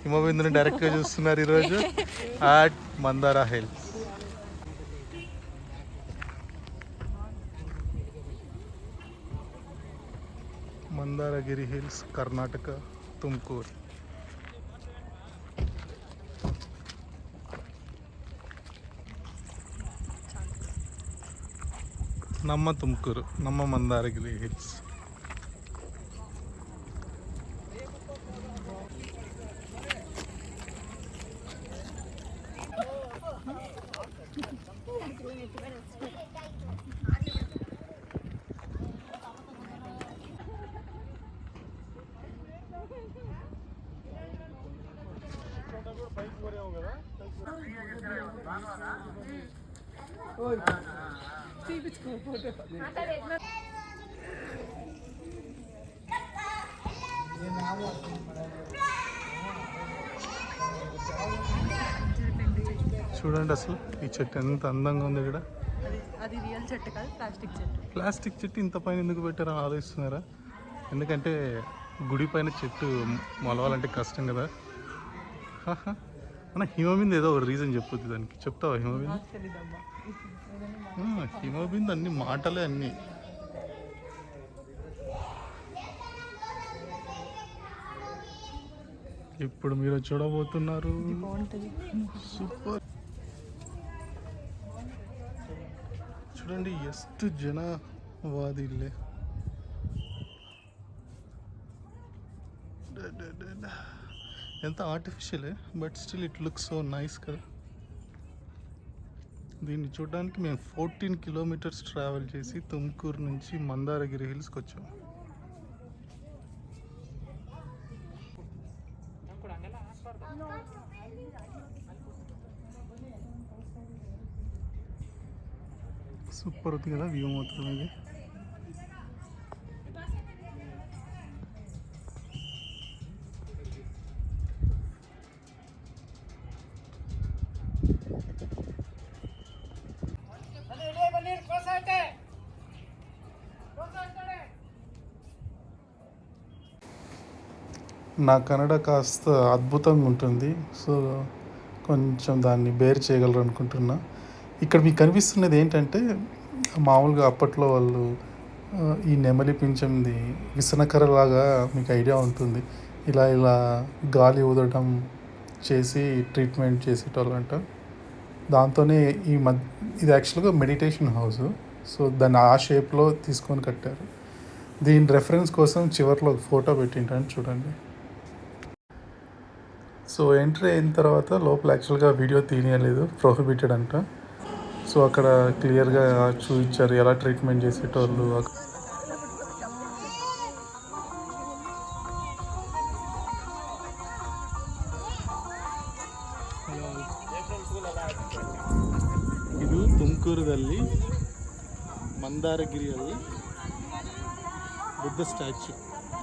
హిమబిందుని డైరెక్ట్గా చూస్తున్నారు ఈరోజు అట్ మందార హిల్స్. మందారగిరి హిల్స్, కర్ణాటక, తుమ్కూరు. ನಮ್ಮ ತುಮಕೂರು, ನಮ್ಮ ಮಂದಾರಗಿರಿ ಹಿಲ್ಸ್. చూడండి అసలు ఈ చెట్టు ఎంత అందంగా ఉంది ఇక్కడ. అది రియల్ చెట్టు కాదు, ప్లాస్టిక్ చెట్టు. ప్లాస్టిక్ చెట్టు ఇంత పైన ఎందుకు పెట్టారని ఆలోచిస్తున్నారా? ఎందుకంటే గుడి పైన చెట్టు మొలవాలంటే కష్టం కదా. మన హిమబిందు ఏదో ఒక రీజన్ చెప్పొద్దు దానికి. చెప్తావా హిమబిందు? హిమబిందు అన్ని మాటలే అన్నీ. ఇప్పుడు మీరు చూడబోతున్నారు సూపర్. చూడండి ಎಷ್ಟು ಜನವಾದಿ ಇಲ್ಲೇ. ఎంత ఆర్టిఫిషియలే but still it looks so nice కదా. దీన్ని చూడడానికి మేము 14 కిలోమీటర్స్ ట్రావెల్ చేసి తుమ్కూరు నుంచి మందారగిరి హిల్స్కి వచ్చాము. సూపర్ ఉంది కదా వ్యూ మాత్రం ఇది. నా కన్నడ కాస్త అద్భుతంగా ఉంటుంది, సో కొంచెం దాన్ని బేర్ చేయగలరు అనుకుంటున్నా. ఇక్కడ మీకు కనిపిస్తున్నది ఏంటంటే మామూలుగా అప్పట్లో వాళ్ళు ఈ నెమలి పింఛంది విసనకర్రలాగా మీకు ఐడియా ఉంటుంది. ఇలా ఇలా గాలి ఊదడం చేసి ట్రీట్మెంట్ చేసేటోళ్ళంట. దాంతోనే ఇది యాక్చువల్గా మెడిటేషన్ హౌస్. సో దాన్ని ఆ షేప్లో తీసుకొని కట్టారు. దీని రెఫరెన్స్ కోసం చివరిలో ఒక ఫోటో పెట్టింటాను చూడండి. సో ఎంట్రీ అయిన తర్వాత లోపల యాక్చువల్గా వీడియో తీయలేదు, ప్రొహిబిటెడ్ అంట. సో అక్కడ క్లియర్గా చూపించారు ఎలా ట్రీట్మెంట్ చేసేటోళ్ళు. ಇದು ತುಮಕೂರದಲ್ಲಿ ಮಂದಾರಗಿರಿಯಲ್ಲಿ ಬುದ್ಧ ಸ್ಟ್ಯಾಚ್ಯೂ,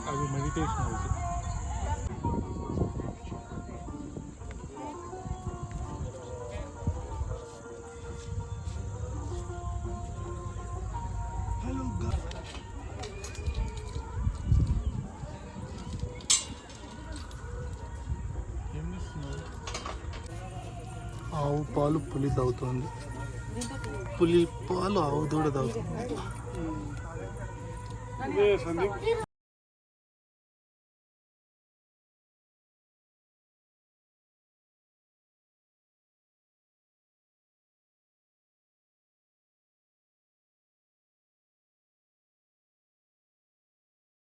ಅದು ಮೆಡಿಟೇಷನ್ ಹೌಸ್. ఆవు పాలు పులి తాగుతుంది, పులి పాలు ఆవు దూడ తాగుతుంది.